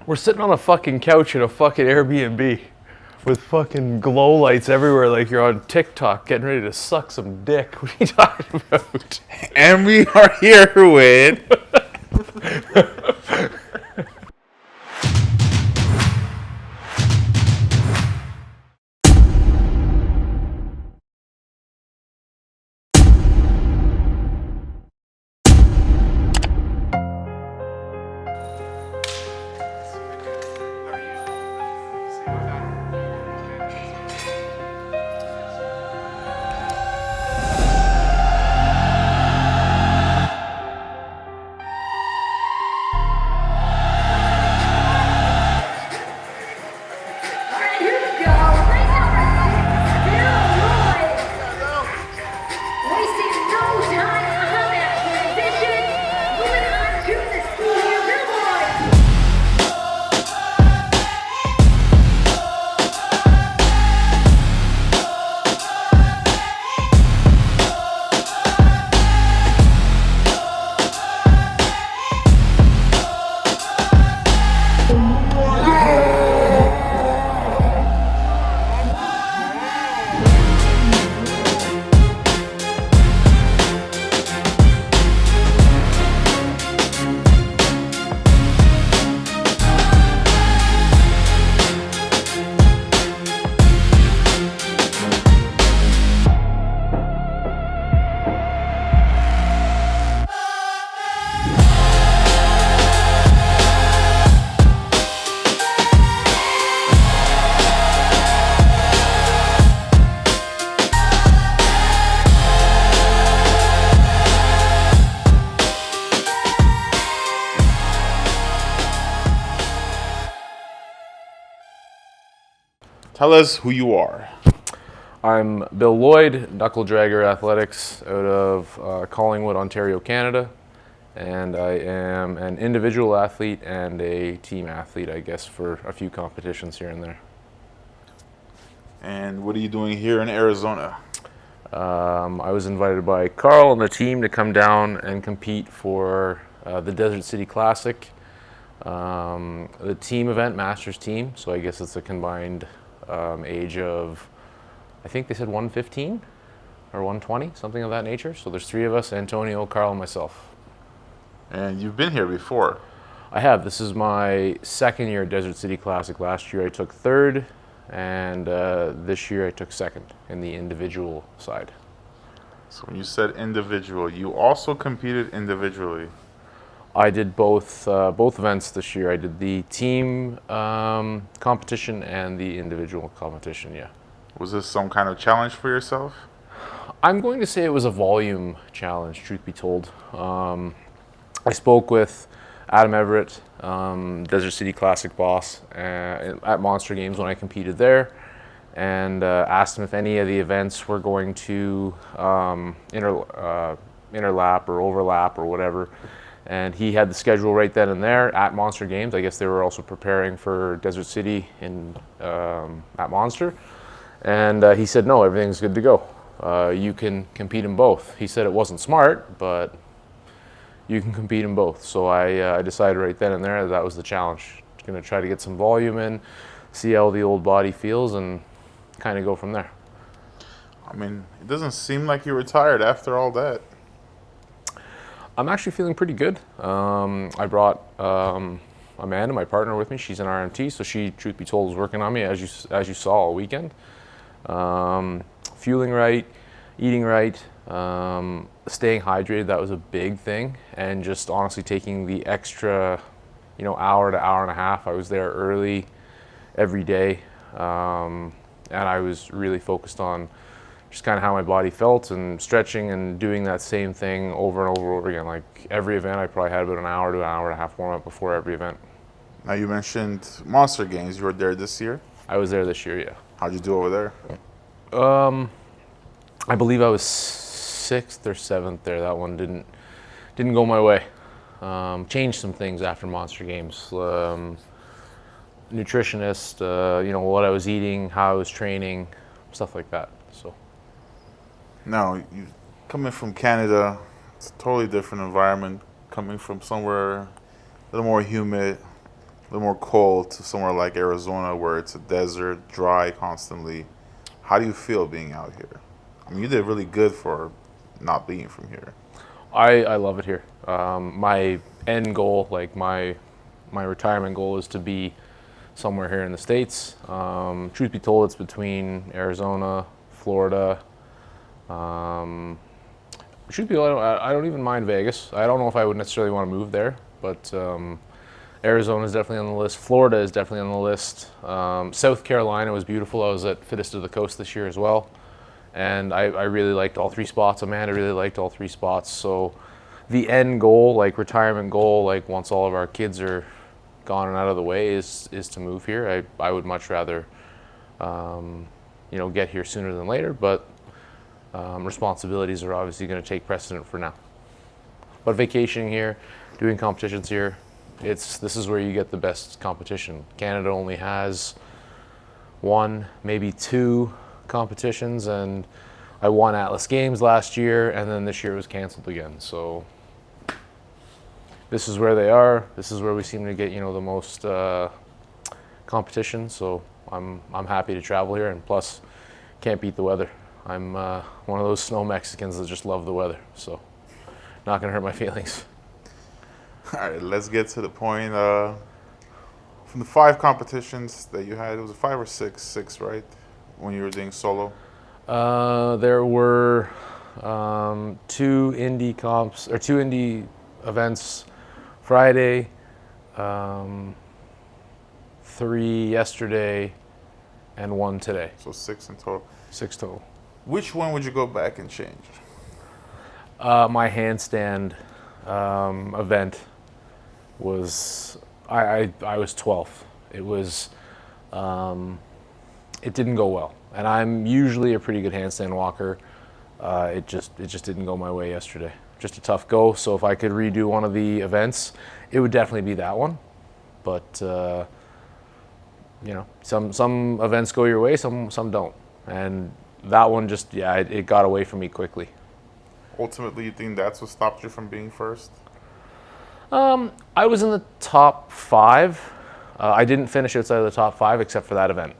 We're sitting on a fucking couch in a fucking Airbnb with fucking glow lights everywhere like you're on TikTok getting ready to suck some dick. What are you talking about? And we are here with... Tell us who you are. I'm Bill Llyod, knuckle dragger athletics out of Collingwood, Ontario, Canada. And I am an individual athlete and a team athlete, I guess, for a few competitions here and there. And what are you doing here in Arizona? I was invited by Carl and the team to come down and compete for the Desert City Classic, the team event, Masters team. So I guess it's a combined age of, I think they said 115 or 120, something of that nature. So there's three of us, Antonio, Carl, and myself. And you've been here before. I have. This is my second year at Desert City Classic. Last year I took third, and this year I took second in the individual side. So when you said individual, you also competed individually. I did both events this year. I did the team competition and the individual competition, yeah. Was this some kind of challenge for yourself? I'm going to say it was a volume challenge, truth be told. I spoke with Adam Everett, Desert City Classic boss, at Monster Games when I competed there, and asked him if any of the events were going to interlap or overlap or whatever. And he had the schedule right then and there at Monster Games. I guess they were also preparing for Desert City at Monster. And he said, no, everything's good to go. You can compete in both. He said it wasn't smart, but you can compete in both. So I decided right then and there that was the challenge. Going to try to get some volume in, see how the old body feels, and kind of go from there. I mean, it doesn't seem like you were tired after all that. I'm actually feeling pretty good. I brought Amanda, my partner, with me. She's an RMT, so she, truth be told, was working on me as you saw all weekend. Fueling right, eating right, staying hydrated, that was a big thing, and just honestly taking the extra, hour to hour and a half. I was there early every day, and I was really focused on just kind of how my body felt and stretching and doing that same thing over and over again. Like every event, I probably had about an hour to an hour and a half warm up before every event. Now you mentioned Monster Games. You were there this year? I was there this year, yeah. How'd you do over there? I believe I was 6th or 7th there. That one didn't go my way. Changed some things after Monster Games. Nutritionist, what I was eating, how I was training, stuff like that. So. Now, you coming from Canada, it's a totally different environment. Coming from somewhere a little more humid, little more cold to somewhere like Arizona where it's a desert, dry constantly. How do you feel being out here? I mean, you did really good for not being from here. I love it here. My end goal, like my retirement goal, is to be somewhere here in the States. Truth be told, it's between Arizona, Florida. Truth be told, I don't even mind Vegas. I don't know if I would necessarily want to move there, but Arizona is definitely on the list. Florida is definitely on the list. South Carolina was beautiful. I was at Fittest of the Coast this year as well, and I really liked all three spots. Amanda really liked all three spots. So the end goal, like retirement goal, like once all of our kids are gone and out of the way, is to move here. I would much rather get here sooner than later, but responsibilities are obviously going to take precedent for now. But vacationing here, doing competitions here, this is where you get the best competition. Canada only has one, maybe two competitions, and I won Atlas Games last year, and then this year it was canceled again. So this is where they are. This is where we seem to get the most competition. So I'm happy to travel here, and plus can't beat the weather. I'm one of those snow Mexicans that just love the weather, so not gonna hurt my feelings. All right, let's get to the point. From the 5 competitions that you had, it was a 5 or 6, 6, right? When you were doing solo. There were 2 indie comps or 2 indie events Friday, 3 yesterday, and 1 today. So 6 in total. 6 total. Which one would you go back and change? My handstand event was I was 12th. It was it didn't go well, and I'm usually a pretty good handstand walker. It just didn't go my way yesterday. Just a tough go. So if I could redo one of the events, it would definitely be that one. But some events go your way, some don't, and that one just it got away from me quickly. Ultimately, you think that's what stopped you from being first? I was in the top 5. I didn't finish outside of the top 5 except for that event.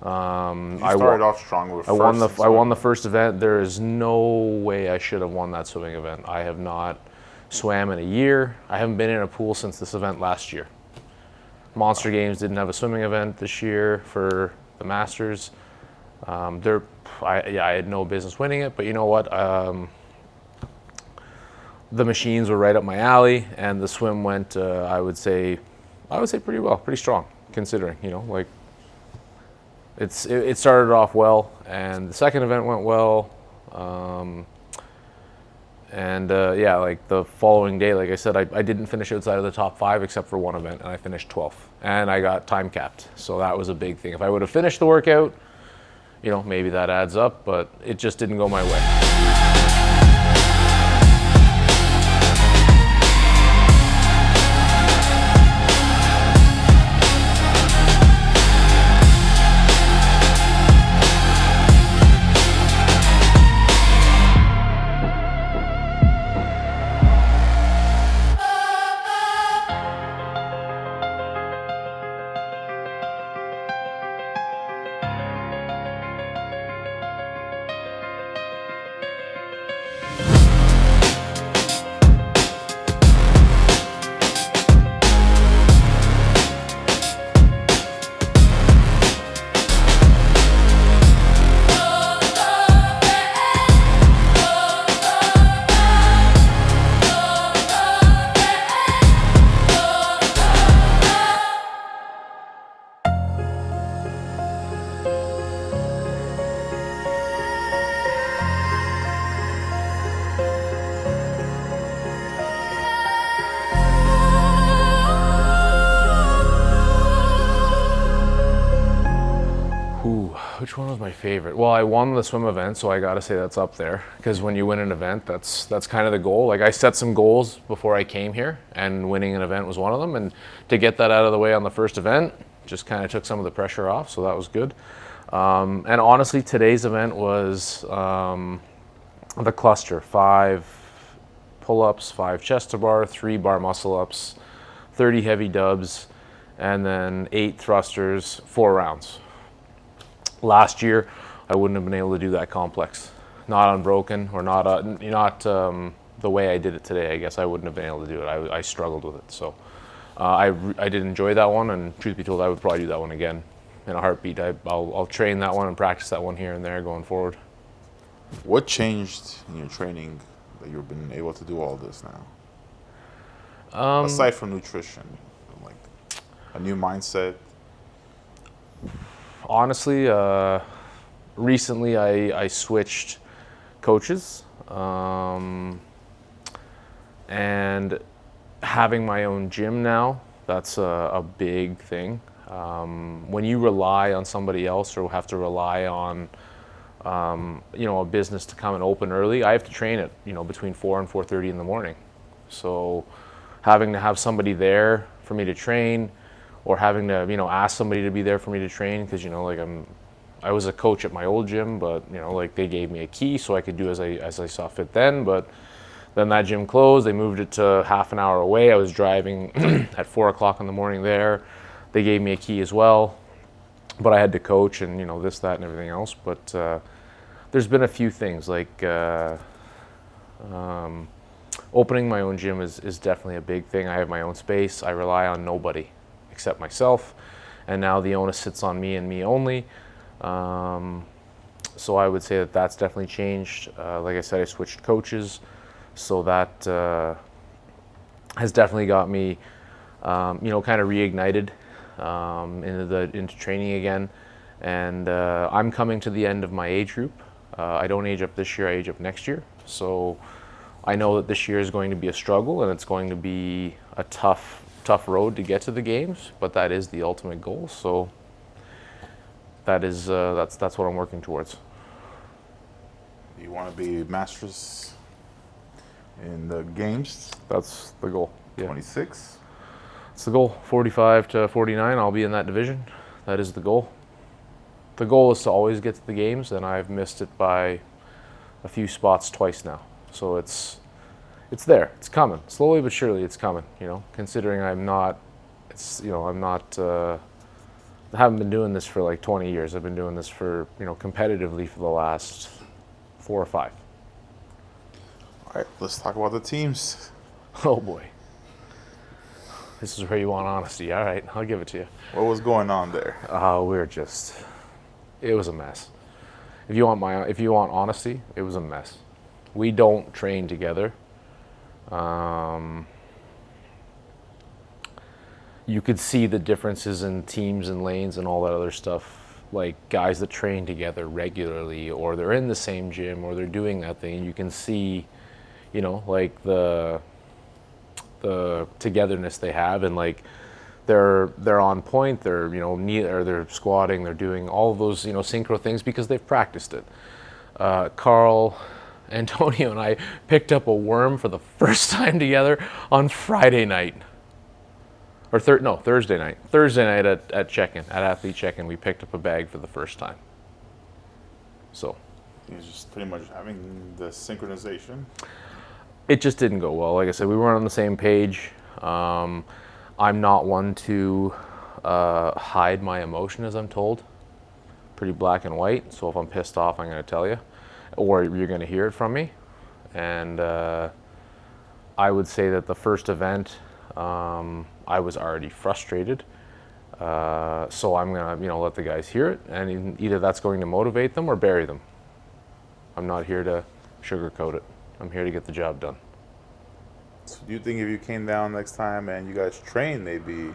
You started off strong with first. I won the first event. There is no way I should have won that swimming event. I have not swam in a year. I haven't been in a pool since this event last year. Monster Games didn't have a swimming event this year for the Masters. I had no business winning it, but you know what? The machines were right up my alley, and the swim went. I would say pretty well, pretty strong, considering it started off well, and the second event went well, like the following day, like I said, I didn't finish outside of the top 5 except for one event, and I finished 12th, and I got time capped, so that was a big thing. If I would have finished the workout, maybe that adds up, but it just didn't go my way. Which one was my favorite? Well, I won the swim event, so I gotta say that's up there. Because when you win an event, that's kind of the goal. Like, I set some goals before I came here, and winning an event was one of them. And to get that out of the way on the first event, just kind of took some of the pressure off, so that was good. And honestly, today's event was the cluster: 5 pull-ups, 5 chest to bar, 3 bar muscle-ups, 30 heavy dubs. and then 8 thrusters, 4 rounds. Last year, I wouldn't have been able to do that complex. Not unbroken, or not the way I did it today. I guess I wouldn't have been able to do it. I struggled with it. So I did enjoy that one, and truth be told, I would probably do that one again in a heartbeat. I'll train that one and practice that one here and there going forward. What changed in your training that you've been able to do all this now? Aside from nutrition, like a new mindset. Honestly, recently I switched coaches, and having my own gym now, that's a big thing. When you rely on somebody else or have to rely on a business to come and open early, I have to train at between 4 and 4:30 in the morning. So having to have somebody there for me to train, or having to ask somebody to be there for me to train, because I was a coach at my old gym, but they gave me a key so I could do as I saw fit then. But then that gym closed. They moved it to half an hour away. I was driving at 4 o'clock in the morning there. They gave me a key as well, but I had to coach and this, that, and everything else. But there's been a few things like opening my own gym is definitely a big thing. I have my own space. I rely on nobody except myself, and now the onus sits on me and me only. So I would say that that's definitely changed. Like I said, I switched coaches, so that has definitely got me, kind of reignited into training again. And I'm coming to the end of my age group. I don't age up this year, I age up next year. So I know that this year is going to be a struggle, and it's going to be a tough road to get to the games, but that is the ultimate goal. So that's what I'm working towards. You want to be masters in the games? That's the goal. Yeah. 26? It's the goal. 45 to 49, I'll be in that division. That is the goal. The goal is to always get to the games, and I've missed it by a few spots twice now. So it's there. It's coming. Slowly but surely it's coming, considering I haven't been doing this for like 20 years. I've been doing this for, competitively for the last 4 or 5. All right, let's talk about the teams. Oh boy. This is where you want honesty. All right, I'll give it to you. What was going on there? It was a mess. If you want honesty, it was a mess. We don't train together. You could see the differences in teams and lanes and all that other stuff. Like guys that train together regularly, or they're in the same gym, or they're doing that thing. You can see, like the togetherness they have, and like they're on point. They're they're squatting. They're doing all of those synchro things because they've practiced it. Carl, Antonio, and I picked up a worm for the first time together on Friday night. Or Thursday night. Thursday night at check-in, at athlete check-in, we picked up a bag for the first time. So You're just pretty much having the synchronization. it just didn't go well. Like I said, we weren't on the same page. I'm not one to hide my emotion, as I'm told. Pretty black and white. So if I'm pissed off, I'm going to tell you, or you're going to hear it from me. And I would say that the first event, I was already frustrated. So I'm gonna, let the guys hear it, and either that's going to motivate them or bury them. I'm not here to sugarcoat it. I'm here to get the job done. So do you think if you came down next time and you guys trained maybe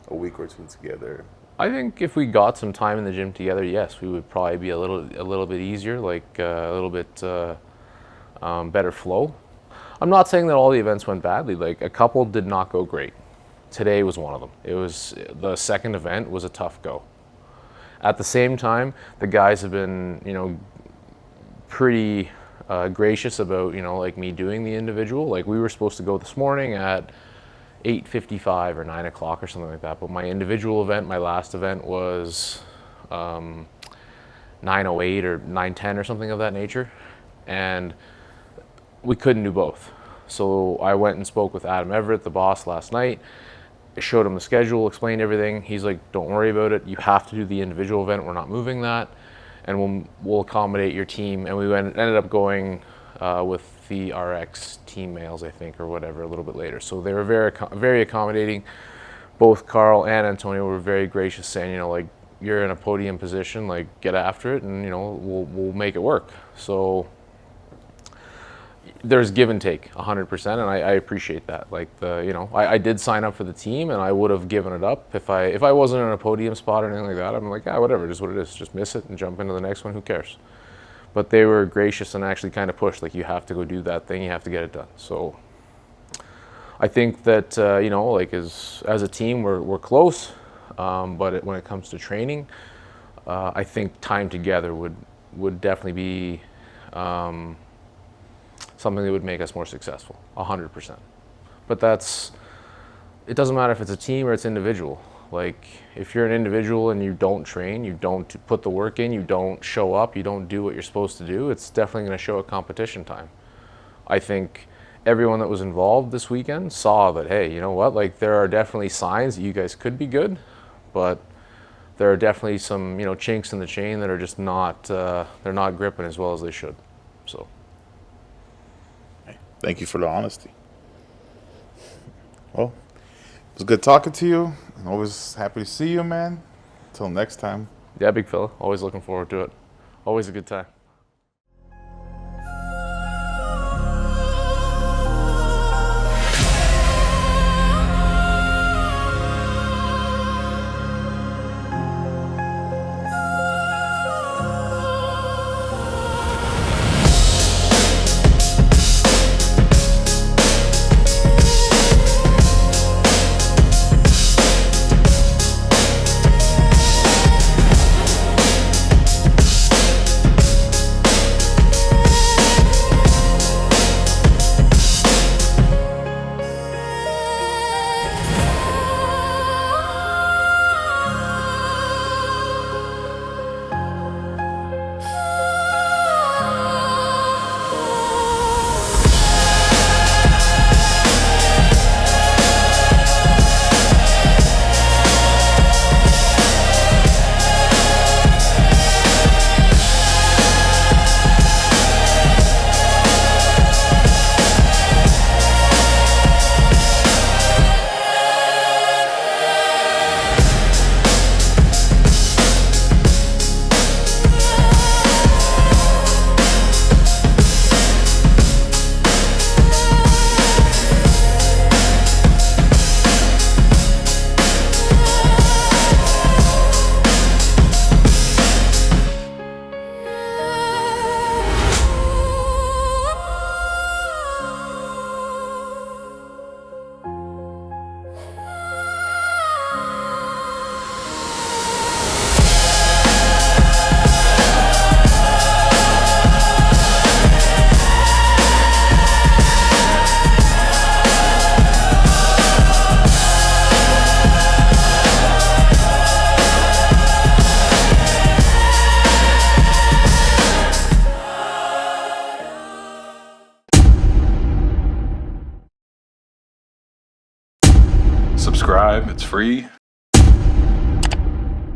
a week or two together? I think if we got some time in the gym together, yes, we would probably be a little bit easier, like a little bit better flow. I'm not saying that all the events went badly. Like a couple did not go great. Today was one of them. The second event was a tough go. At the same time, the guys have been, pretty gracious about, like me doing the individual. Like we were supposed to go this morning at 8:55 or 9 o'clock or something like that. But my individual event, my last event, was 9:08 or 9:10 or something of that nature. And we couldn't do both. So I went and spoke with Adam Everett, the boss, last night. I showed him the schedule, explained everything. He's like, don't worry about it. You have to do the individual event. We're not moving that. And we'll accommodate your team. And we ended up going with the RX team males, I think, or whatever, a little bit later. So they were very accommodating. Both Carl and Antonio were very gracious, saying, like, you're in a podium position, like, get after it, and we'll make it work. So there's give and take 100%, and I appreciate that. Like, I did sign up for the team, and I would have given it up if I wasn't in a podium spot or anything like that. I'm like, whatever, it is what it is. Just miss it and jump into the next one. Who cares? But they were gracious and actually kind of pushed, like, you have to go do that thing. You have to get it done. So I think that like as a team, we're close. But when it comes to training, I think time together would definitely be something that would make us more successful, 100%. But it doesn't matter if it's a team or it's individual. Like, if you're an individual and you don't train, you don't put the work in, you don't show up, you don't do what you're supposed to do, it's definitely going to show at competition time. I think everyone that was involved this weekend saw that, hey, you know what, like, there are definitely signs that you guys could be good, but there are definitely some, chinks in the chain that are just not, they're not gripping as well as they should. So. Thank you for the honesty. Well, it was good talking to you. I'm always happy to see you, man. Until next time. Yeah, big fella. Always looking forward to it. Always a good time. Subscribe, it's free.